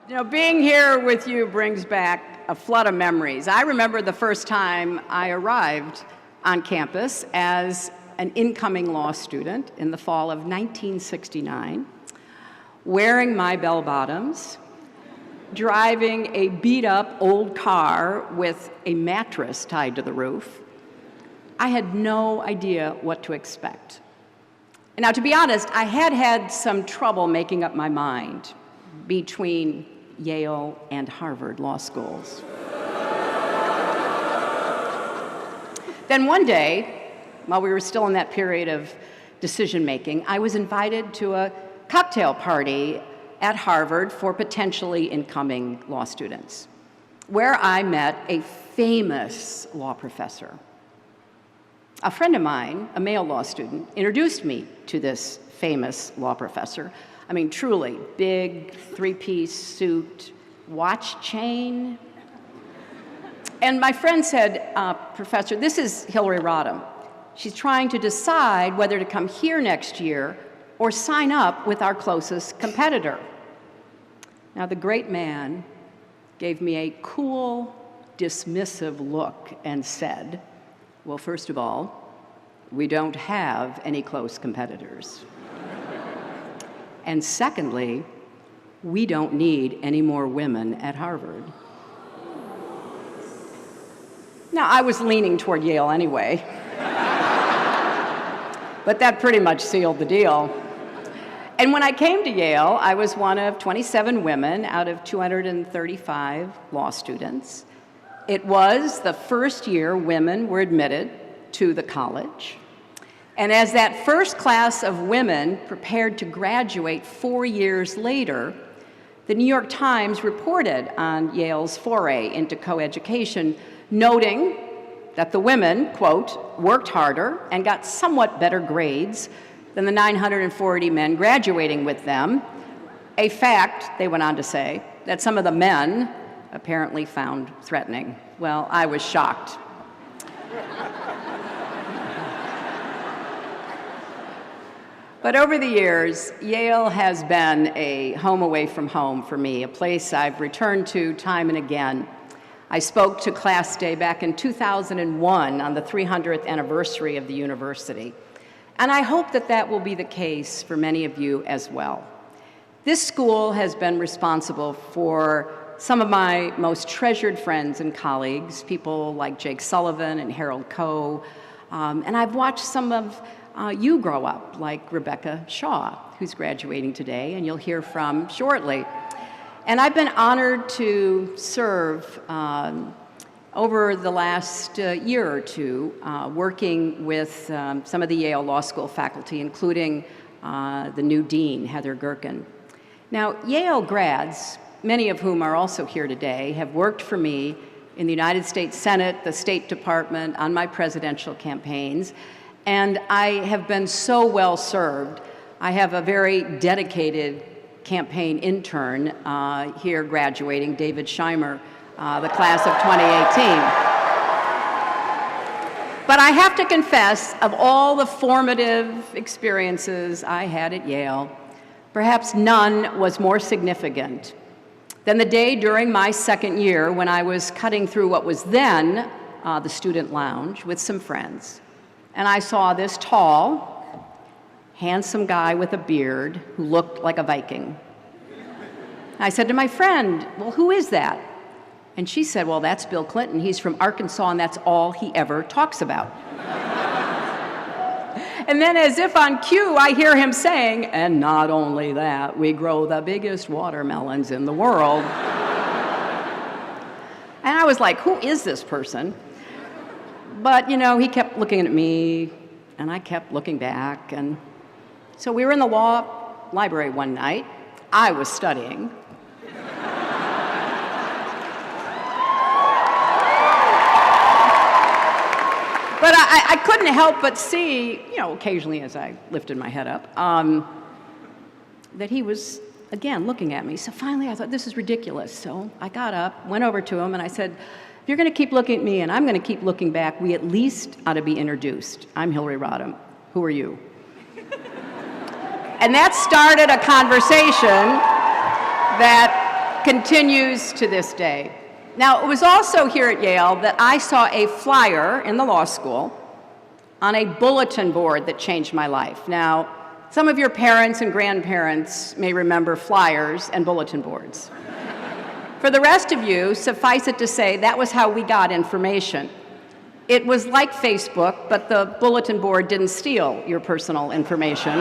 You know, being here with you brings back a flood of memories. I remember the first time I arrived on campus as an incoming law student in the fall of 1969, wearing my bell-bottoms, driving a beat-up old car with a mattress tied to the roof. I had no idea what to expect. And now, to be honest, I had had some trouble making up my mind between Yale and Harvard law schools. Then one day, while we were still in that period of decision-making, I was invited to a cocktail party at Harvard for potentially incoming law students, where I met a famous law professor. A friend of mine, a male law student, introduced me to this famous law professor. I mean, truly, big three-piece suit, watch chain. And my friend said, Professor, this is Hillary Rodham. She's trying to decide whether to come here next year or sign up with our closest competitor. Now, the great man gave me a cool, dismissive look and said, well, first of all, we don't have any close competitors. And secondly, we don't need any more women at Harvard. Now, I was leaning toward Yale anyway, but that pretty much sealed the deal. And when I came to Yale, I was one of 27 women out of 235 law students. It was the first year women were admitted to the college. And as that first class of women prepared to graduate 4 years later, the New York Times reported on Yale's foray into coeducation, noting that the women, quote, worked harder and got somewhat better grades than the 940 men graduating with them, a fact, they went on to say, that some of the men apparently found threatening. Well, I was shocked. But over the years, Yale has been a home away from home for me, a place I've returned to time and again. I spoke to Class Day back in 2001 on the 300th anniversary of the university. And I hope that that will be the case for many of you as well. This school has been responsible for some of my most treasured friends and colleagues, people like Jake Sullivan and Harold Coe, and I've watched some of you grow up, like Rebecca Shaw, who's graduating today, and you'll hear from shortly. And I've been honored to serve over the last year or two, working with some of the Yale Law School faculty, including the new dean, Heather Gerken. Now, Yale grads, many of whom are also here today, have worked for me in the United States Senate, the State Department, on my presidential campaigns, and I have been so well served. I have a very dedicated campaign intern here graduating, David Scheimer, the class of 2018. But I have to confess, of all the formative experiences I had at Yale, perhaps none was more significant than the day during my second year when I was cutting through what was then the student lounge with some friends. And I saw this tall, handsome guy with a beard who looked like a Viking. I said to my friend, well, who is that? And she said, well, that's Bill Clinton. He's from Arkansas, and that's all he ever talks about. And then, as if on cue, I hear him saying, and not only that, we grow the biggest watermelons in the world. And I was like, who is this person? But, you know, he kept looking at me, and I kept looking back. And so we were in the law library one night. I was studying. But I couldn't help but see, you know, occasionally as I lifted my head up, that he was, again, looking at me. So finally I thought, this is ridiculous. So I got up, went over to him, and I said, if you're going to keep looking at me and I'm going to keep looking back, we at least ought to be introduced. I'm Hillary Rodham. Who are you? And that started a conversation that continues to this day. Now, it was also here at Yale that I saw a flyer in the law school on a bulletin board that changed my life. Now, some of your parents and grandparents may remember flyers and bulletin boards. For the rest of you, suffice it to say, that was how we got information. It was like Facebook, but the bulletin board didn't steal your personal information.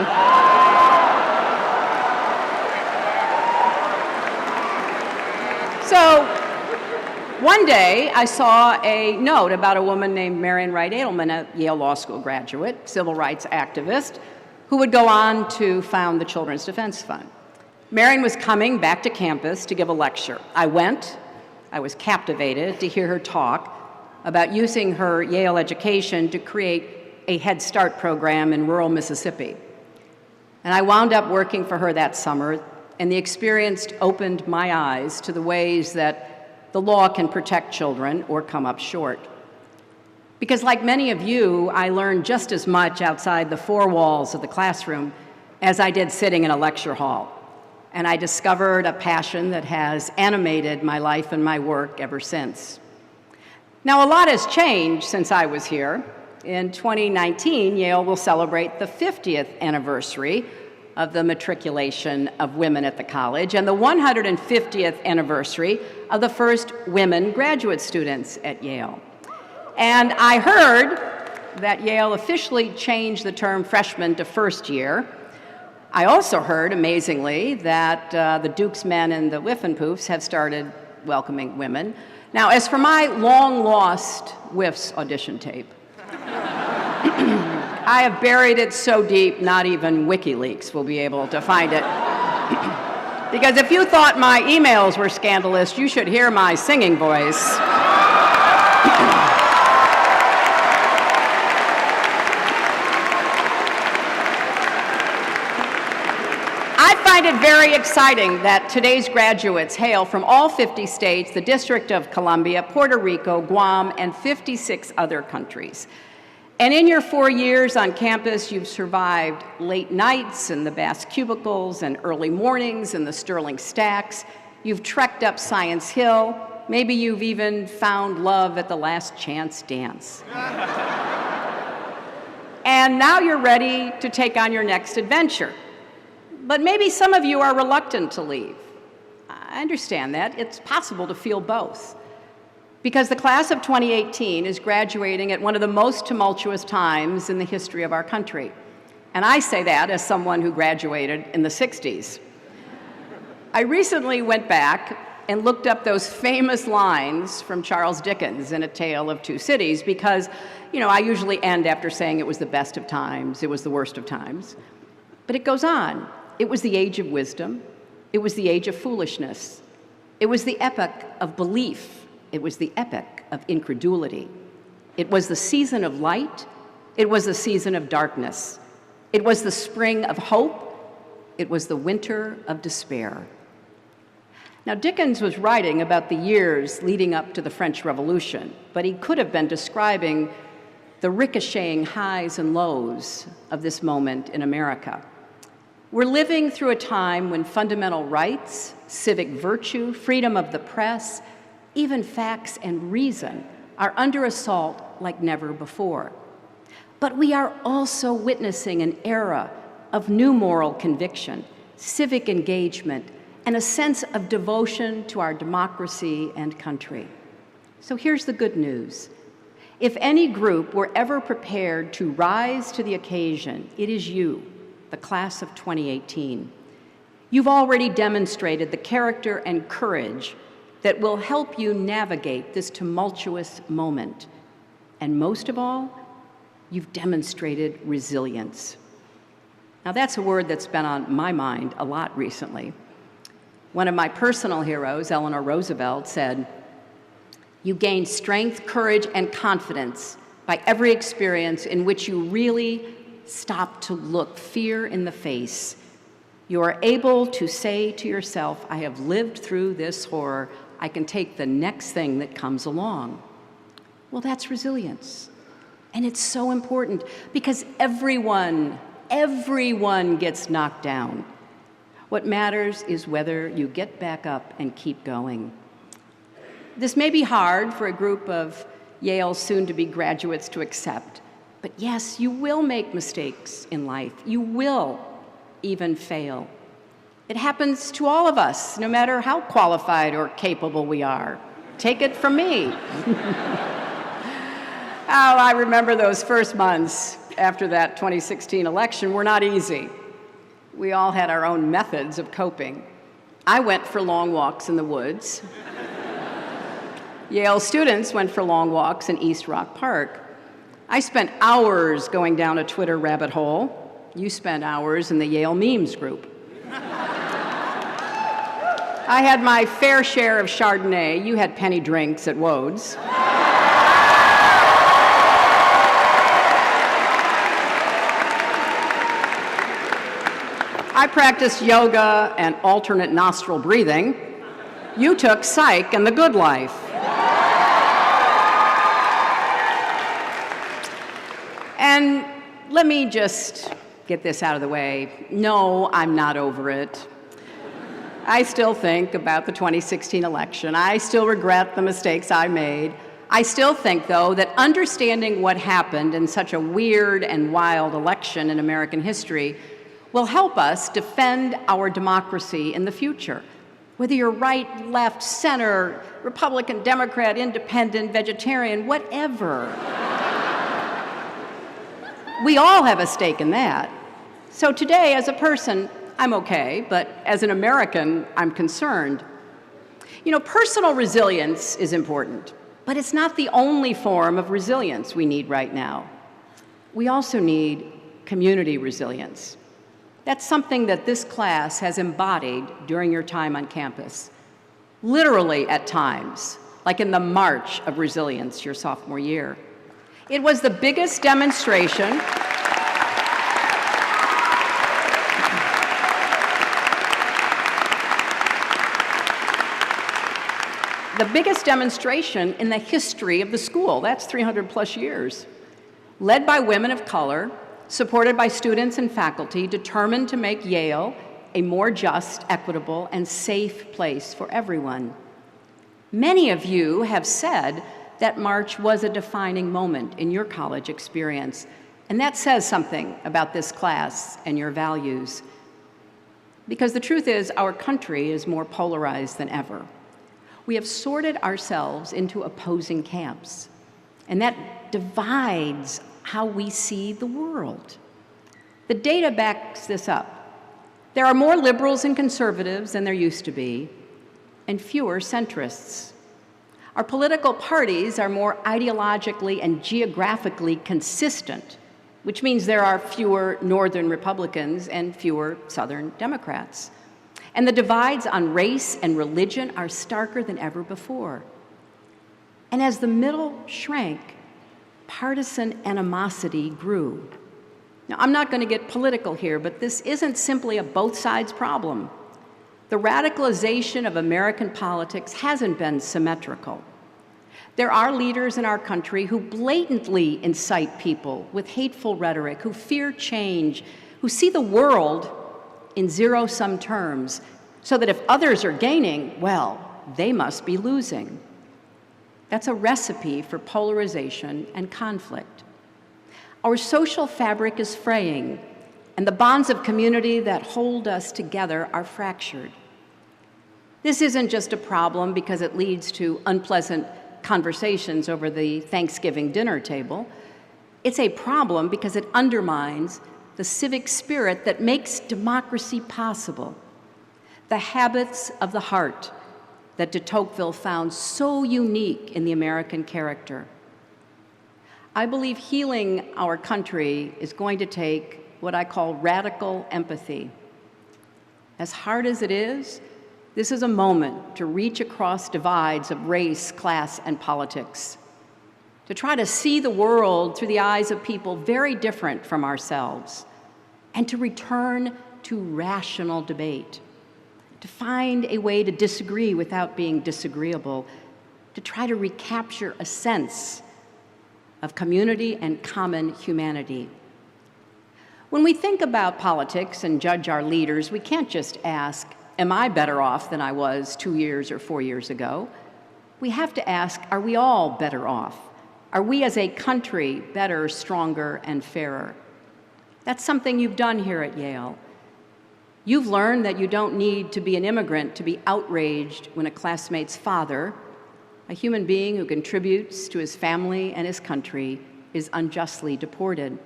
So, one day, I saw a note about a woman named Marian Wright Edelman, a Yale Law School graduate, civil rights activist, who would go on to found the Children's Defense Fund. Marian was coming back to campus to give a lecture. I went. I was captivated to hear her talk about using her Yale education to create a Head Start program in rural Mississippi. And I wound up working for her that summer, and the experience opened my eyes to the ways that the law can protect children or come up short. Because like many of you, I learned just as much outside the four walls of the classroom as I did sitting in a lecture hall. And I discovered a passion that has animated my life and my work ever since. Now, a lot has changed since I was here. In 2019, Yale will celebrate the 50th anniversary of the matriculation of women at the college and the 150th anniversary of the first women graduate students at Yale. And I heard that Yale officially changed the term freshman to first year. I also heard, amazingly, that the Duke's men and the Whiffenpoofs have started welcoming women. Now, as for my long-lost Whiffs audition tape, I have buried it so deep, not even WikiLeaks will be able to find it. Because if you thought my emails were scandalous, you should hear my singing voice. I find it very exciting that today's graduates hail from all 50 states, the District of Columbia, Puerto Rico, Guam, and 56 other countries. And in your 4 years on campus, you've survived late nights in the Bass cubicles and early mornings in the Sterling stacks. You've trekked up Science Hill. Maybe you've even found love at the Last Chance dance. And now you're ready to take on your next adventure. But maybe some of you are reluctant to leave. I understand that. It's possible to feel both. Because the class of 2018 is graduating at one of the most tumultuous times in the history of our country. And I say that as someone who graduated in the 60s. I recently went back and looked up those famous lines from Charles Dickens in A Tale of Two Cities because, I usually end after saying it was the best of times, it was the worst of times. But it goes on. It was the age of wisdom. It was the age of foolishness. It was the epoch of belief. It was the epoch of incredulity. It was the season of light. It was the season of darkness. It was the spring of hope. It was the winter of despair. Now, Dickens was writing about the years leading up to the French Revolution, but he could have been describing the ricocheting highs and lows of this moment in America. We're living through a time when fundamental rights, civic virtue, freedom of the press, even facts and reason are under assault like never before. But we are also witnessing an era of new moral conviction, civic engagement, and a sense of devotion to our democracy and country. So here's the good news. If any group were ever prepared to rise to the occasion, it is you, the class of 2018. You've already demonstrated the character and courage that will help you navigate this tumultuous moment. And most of all, you've demonstrated resilience. Now that's a word that's been on my mind a lot recently. One of my personal heroes, Eleanor Roosevelt, said, "You gain strength, courage, and confidence by every experience in which you really stop to look fear in the face. You are able to say to yourself, I have lived through this horror. I can take the next thing that comes along." Well, that's resilience. And it's so important because everyone gets knocked down. What matters is whether you get back up and keep going. This may be hard for a group of Yale soon-to-be graduates to accept, but yes, you will make mistakes in life. You will even fail. It happens to all of us, no matter how qualified or capable we are. Take it from me. Oh, I remember those first months after that 2016 election were not easy. We all had our own methods of coping. I went for long walks in the woods. Yale students went for long walks in East Rock Park. I spent hours going down a Twitter rabbit hole. You spent hours in the Yale memes group. I had my fair share of Chardonnay. You had penny drinks at Wode's. I practiced yoga and alternate nostril breathing. You took psych and the good life. And let me just get this out of the way. No, I'm not over it. I still think about the 2016 election. I still regret the mistakes I made. I still think, though, that understanding what happened in such a weird and wild election in American history will help us defend our democracy in the future. Whether you're right, left, center, Republican, Democrat, independent, vegetarian, whatever. We all have a stake in that. So today, as a person, I'm okay, but as an American, I'm concerned. You know, personal resilience is important, but it's not the only form of resilience we need right now. We also need community resilience. That's something that this class has embodied during your time on campus. Literally at times, like in the March of Resilience your sophomore year. It was the biggest demonstration in the history of the school. That's 300 plus years. Led by women of color, supported by students and faculty, determined to make Yale a more just, equitable, and safe place for everyone. Many of you have said that March was a defining moment in your college experience, and that says something about this class and your values. Because the truth is, our country is more polarized than ever. We have sorted ourselves into opposing camps, and that divides how we see the world. The data backs this up. There are more liberals and conservatives than there used to be, and fewer centrists. Our political parties are more ideologically and geographically consistent, which means there are fewer Northern Republicans and fewer Southern Democrats. And the divides on race and religion are starker than ever before. And as the middle shrank, partisan animosity grew. Now, I'm not going to get political here, but this isn't simply a both sides problem. The radicalization of American politics hasn't been symmetrical. There are leaders in our country who blatantly incite people with hateful rhetoric, who fear change, who see the world in zero-sum terms, so that if others are gaining, well, they must be losing. That's a recipe for polarization and conflict. Our social fabric is fraying, and the bonds of community that hold us together are fractured. This isn't just a problem because it leads to unpleasant conversations over the Thanksgiving dinner table. It's a problem because it undermines the civic spirit that makes democracy possible, the habits of the heart that de Tocqueville found so unique in the American character. I believe healing our country is going to take what I call radical empathy. As hard as it is, this is a moment to reach across divides of race, class, and politics, to try to see the world through the eyes of people very different from ourselves, and to return to rational debate, to find a way to disagree without being disagreeable, to try to recapture a sense of community and common humanity. When we think about politics and judge our leaders, we can't just ask, am I better off than I was 2 years or 4 years ago? We have to ask, are we all better off? Are we as a country better, stronger, and fairer? That's something you've done here at Yale. You've learned that you don't need to be an immigrant to be outraged when a classmate's father, a human being who contributes to his family and his country, is unjustly deported.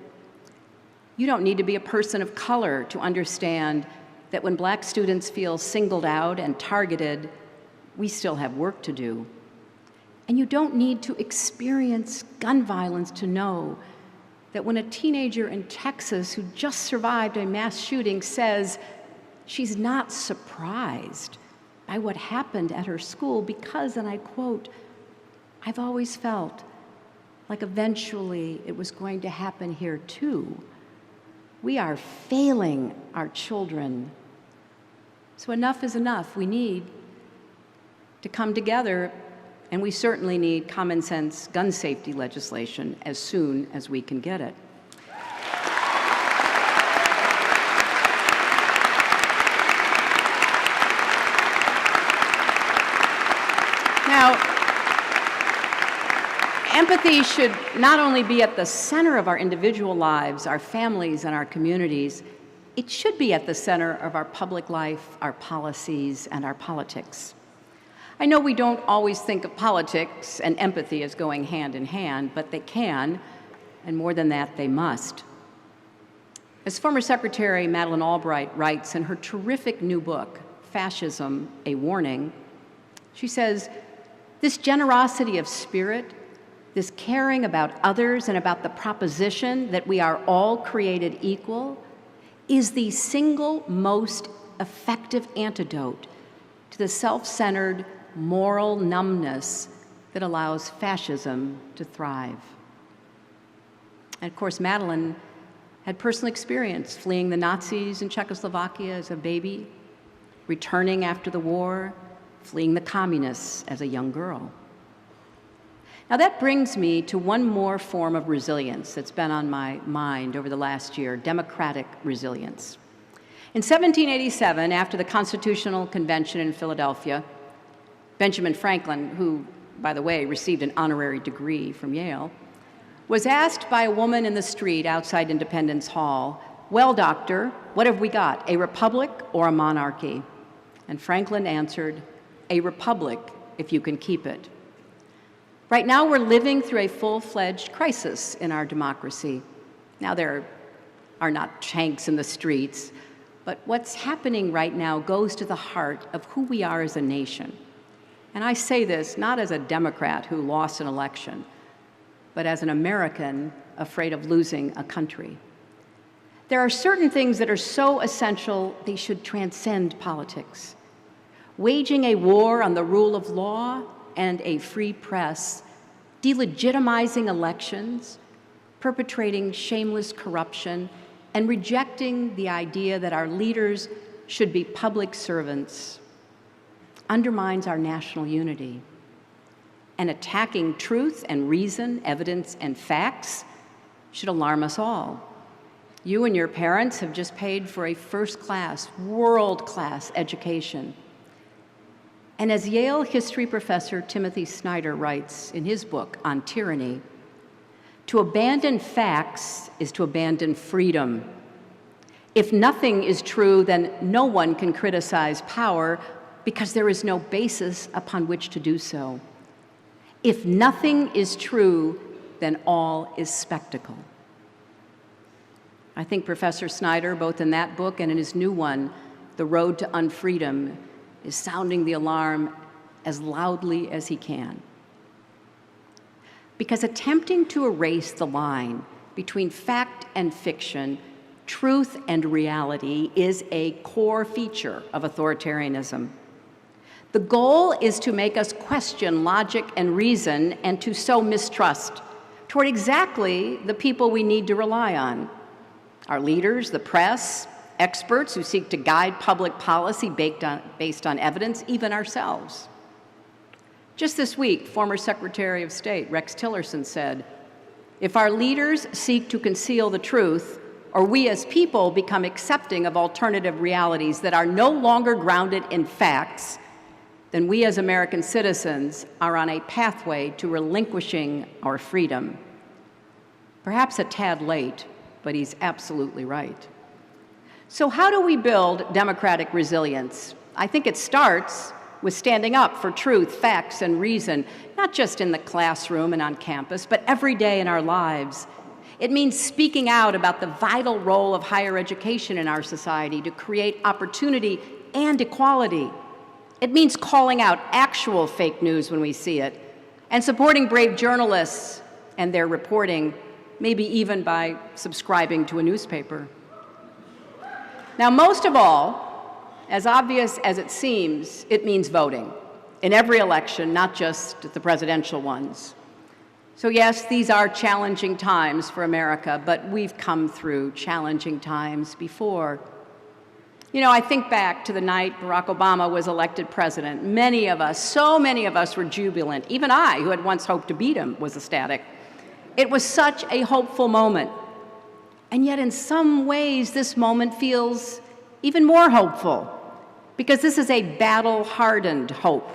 You don't need to be a person of color to understand that when Black students feel singled out and targeted, we still have work to do. And you don't need to experience gun violence to know that when a teenager in Texas who just survived a mass shooting says she's not surprised by what happened at her school because, and I quote, "I've always felt like eventually it was going to happen here too." We are failing our children. So enough is enough. We need to come together, and we certainly need common sense gun safety legislation as soon as we can get it. Now, empathy should not only be at the center of our individual lives, our families, and our communities, it should be at the center of our public life, our policies, and our politics. I know we don't always think of politics and empathy as going hand in hand, but they can, and more than that, they must. As former Secretary Madeleine Albright writes in her terrific new book, Fascism, A Warning, she says, "This generosity of spirit, this caring about others and about the proposition that we are all created equal, is the single most effective antidote to the self-centered moral numbness that allows fascism to thrive." And of course, Madeleine had personal experience fleeing the Nazis in Czechoslovakia as a baby, returning after the war, fleeing the communists as a young girl. Now that brings me to one more form of resilience that's been on my mind over the last year, democratic resilience. In 1787, after the Constitutional Convention in Philadelphia, Benjamin Franklin, who, by the way, received an honorary degree from Yale, was asked by a woman in the street outside Independence Hall, "Well, doctor, what have we got, a republic or a monarchy?" And Franklin answered, "A republic, if you can keep it." Right now, we're living through a full-fledged crisis in our democracy. Now, there are not tanks in the streets, but what's happening right now goes to the heart of who we are as a nation. And I say this not as a Democrat who lost an election, but as an American afraid of losing a country. There are certain things that are so essential they should transcend politics. Waging a war on the rule of law and a free press, delegitimizing elections, perpetrating shameless corruption, and rejecting the idea that our leaders should be public servants undermines our national unity. And attacking truth and reason, evidence and facts should alarm us all. You and your parents have just paid for a first-class, world-class education. And as Yale history professor Timothy Snyder writes in his book on tyranny, to abandon facts is to abandon freedom. If nothing is true, then no one can criticize power because there is no basis upon which to do so. If nothing is true, then all is spectacle. I think Professor Snyder, both in that book and in his new one, The Road to Unfreedom, is sounding the alarm as loudly as he can. Because attempting to erase the line between fact and fiction, truth and reality, is a core feature of authoritarianism. The goal is to make us question logic and reason and to sow mistrust toward exactly the people we need to rely on: our leaders, the press, experts who seek to guide public policy based on evidence, even ourselves. Just this week, former Secretary of State Rex Tillerson said, "If our leaders seek to conceal the truth or we as people become accepting of alternative realities that are no longer grounded in facts, then we as American citizens are on a pathway to relinquishing our freedom. Perhaps a tad late, but he's absolutely right. So how do we build democratic resilience? I think it starts with standing up for truth, facts, and reason, not just in the classroom and on campus, but every day in our lives. It means speaking out about the vital role of higher education in our society to create opportunity and equality. It means calling out actual fake news when we see it, and supporting brave journalists and their reporting, maybe even by subscribing to a newspaper. Now, most of all, as obvious as it seems, it means voting in every election, not just the presidential ones. So yes, these are challenging times for America, but we've come through challenging times before. You know, I think back to the night Barack Obama was elected president. Many of us, so many of us were jubilant. Even I, who had once hoped to beat him, was ecstatic. It was such a hopeful moment. And yet in some ways, this moment feels even more hopeful, because this is a battle-hardened hope,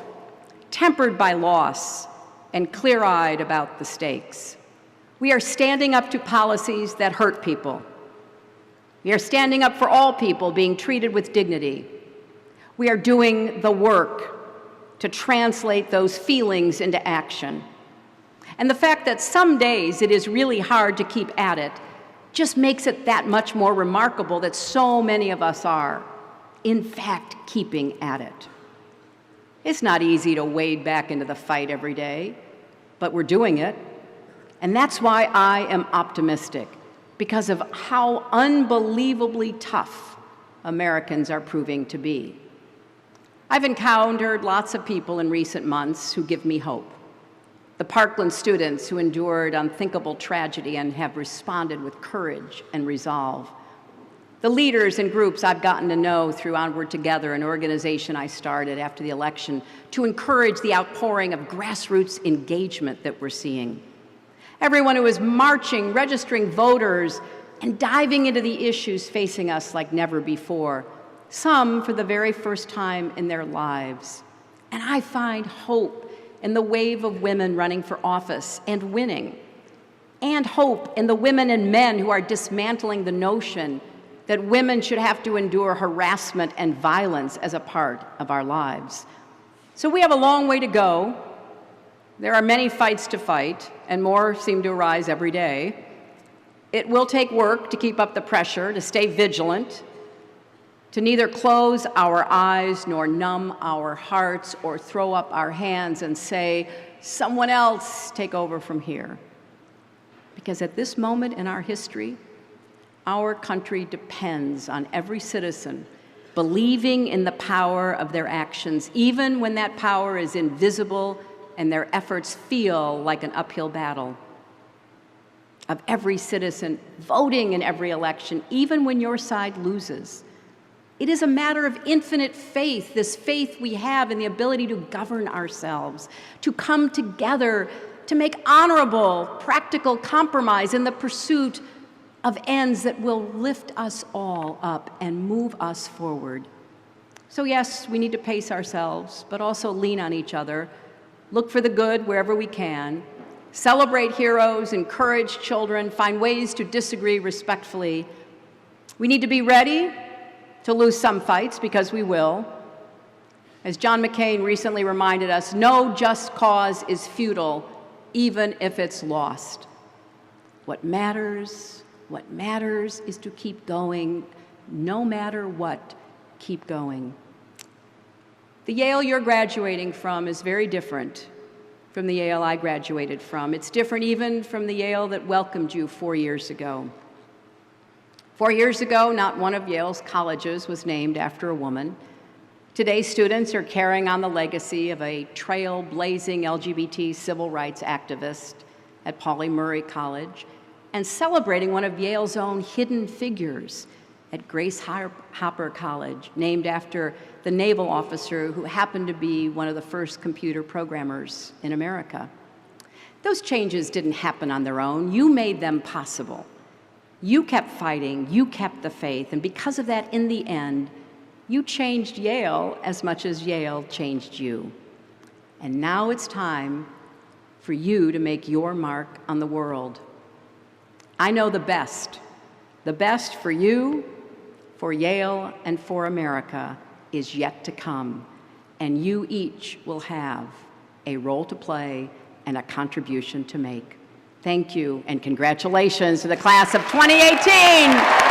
tempered by loss and clear-eyed about the stakes. We are standing up to policies that hurt people. We are standing up for all people being treated with dignity. We are doing the work to translate those feelings into action. And the fact that some days it is really hard to keep at it just makes it that much more remarkable that so many of us are, in fact, keeping at it. It's not easy to wade back into the fight every day, but we're doing it. And that's why I am optimistic, because of how unbelievably tough Americans are proving to be. I've encountered lots of people in recent months who give me hope. The Parkland students who endured unthinkable tragedy and have responded with courage and resolve. The leaders and groups I've gotten to know through Onward Together, an organization I started after the election to encourage the outpouring of grassroots engagement that we're seeing. Everyone who is marching, registering voters, and diving into the issues facing us like never before, some for the very first time in their lives. And I find hope in the wave of women running for office and winning, and hope in the women and men who are dismantling the notion that women should have to endure harassment and violence as a part of our lives. So we have a long way to go. There are many fights to fight, and more seem to arise every day. It will take work to keep up the pressure, to stay vigilant, to neither close our eyes nor numb our hearts or throw up our hands and say, someone else take over from here. Because at this moment in our history, our country depends on every citizen believing in the power of their actions, even when that power is invisible and their efforts feel like an uphill battle. Of every citizen voting in every election, even when your side loses. It is a matter of infinite faith, this faith we have in the ability to govern ourselves, to come together, to make honorable, practical compromise in the pursuit of ends that will lift us all up and move us forward. So yes, we need to pace ourselves, but also lean on each other, look for the good wherever we can, celebrate heroes, encourage children, find ways to disagree respectfully. We need to be ready to lose some fights, because we will. As John McCain recently reminded us, no just cause is futile, even if it's lost. What matters is to keep going, no matter what, keep going. The Yale you're graduating from is very different from the Yale I graduated from. It's different even from the Yale that welcomed you 4 years ago. 4 years ago, not one of Yale's colleges was named after a woman. Today, students are carrying on the legacy of a trailblazing LGBT civil rights activist at Pauli Murray College and celebrating one of Yale's own hidden figures at Grace Hopper College, named after the naval officer who happened to be one of the first computer programmers in America. Those changes didn't happen on their own. You made them possible. You kept fighting, you kept the faith, and because of that, in the end, you changed Yale as much as Yale changed you. And now it's time for you to make your mark on the world. I know the best for you, for Yale, and for America is yet to come, and you each will have a role to play and a contribution to make. Thank you, and congratulations to the class of 2018.